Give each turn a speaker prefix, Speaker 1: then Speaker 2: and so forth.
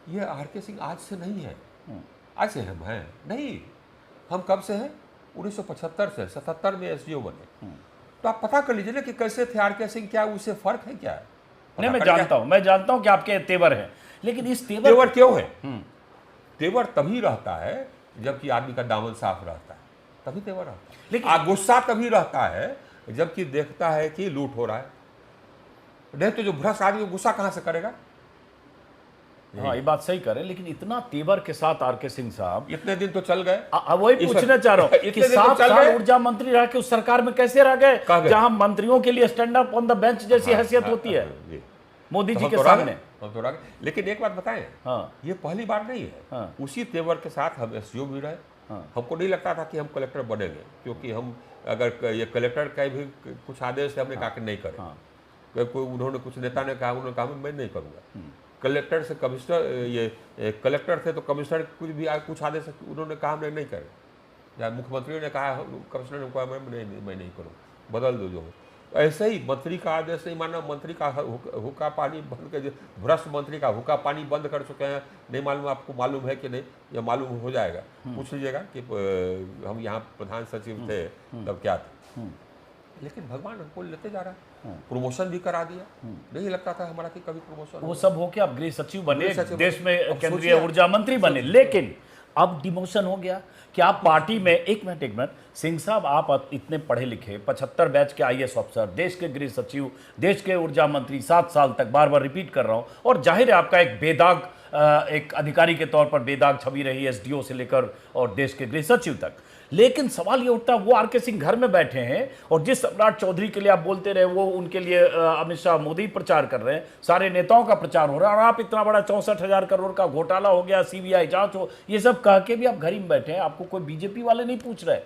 Speaker 1: ये आर.के. सिंह आज से नहीं है, आज से हम हैं नहीं, हम कब से हैं? 1975 से, 77 में एसडीओ बने। तो आप पता कर लीजिए ना कि कैसे थे आर.के. सिंह, क्या उससे फर्क है क्या?
Speaker 2: नहीं, मैं जानता हूं कि आपके तेवर हैं, लेकिन इस
Speaker 1: तेवर क्यों है? तेवर तभी रहता है जबकि आदमी का दामन साफ रहता है, तभी तेवर रहता है। लेकिन गुस्सा तभी रहता है जबकि देखता है कि लूट हो रहा है, नहीं तो जो भ्रष्ट आदमी गुस्सा कहां से करेगा?
Speaker 2: हाँ, ये बात सही करें, लेकिन इतना तेवर के साथ आर.के. सिंह साहब
Speaker 1: इतने दिन तो चल गए।
Speaker 2: वही पूछना चाह रहा हूं कि 7 साल ऊर्जा मंत्री रह के उस सरकार में कैसे रह गए जहां मंत्रियों के लिए stand up on the bench जैसी हैसियत होती है मोदी जी के सामने।
Speaker 1: लेकिन एक बात बताएं, ये पहली बार नहीं है। उसी तेवर के साथ हम एसडीओ भी रहे। हमको नहीं लगता था कि हम कलेक्टर बनेंगे, क्योंकि हम अगर ये कलेक्टर का भी कुछ आदेश है हमने कहा कि नहीं करें। कोई उन्होंने कुछ नेता ने कहा, उन्होंने कहा मैं नहीं करूँगा। कलेक्टर से कमिश्नर, ये कलेक्टर थे तो कमिश्नर कुछ भी कुछ आदेश उन्होंने कहा हमने नहीं करें, या मुख्यमंत्री ने कहा, कमिश्नर ने कहा मैं नहीं करूँ, बदल दो जो। ऐसे ही मंत्री का आदेश नहीं माना, मंत्री का हुक्का पानी बंद कर, भ्रष्ट मंत्री का हुक्का पानी बंद कर चुके हैं। नहीं मालूम, आपको मालूम है कि नहीं? या मालूम हो जाएगा, पूछ लीजिएगा कि हम यहाँ प्रधान सचिव थे तब क्या था। लेकिन भगवान हमको लेते जा रहा है, प्रमोशन भी करा दिया। नहीं लगता था हमारा कि कभी प्रमोशन,
Speaker 2: वो सब हो के अब गृह सचिव बने, देश में केंद्रीय ऊर्जा मंत्री बने, लेकिन अब डिमोशन हो गया कि आप पार्टी में, एक मिनट सिंह साहब, आप इतने पढ़े लिखे, 75 बैच के आईएएस ऑफिसर, देश के गृह सचिव, देश के ऊर्जा मंत्री, 7 साल तक, बार बार रिपीट कर रहा हूं, और जाहिर है आपका एक बेदाग, एक अधिकारी के तौर पर बेदाग छवि रही एसडीओ से लेकर और देश के गृह सचिव तक। लेकिन सवाल ये उठता है, वो आर.के. सिंह घर में बैठे हैं और जिस सम्राट चौधरी के लिए आप बोलते रहे, वो उनके लिए अमित शाह मोदी प्रचार कर रहे हैं, सारे नेताओं का प्रचार हो रहा है, और आप इतना बड़ा 64,000 करोड़ का घोटाला हो गया, सीबीआई जांच हो, ये सब कह के भी आप घर ही में बैठे हैं, आपको कोई बीजेपी वाले नहीं पूछ रहे।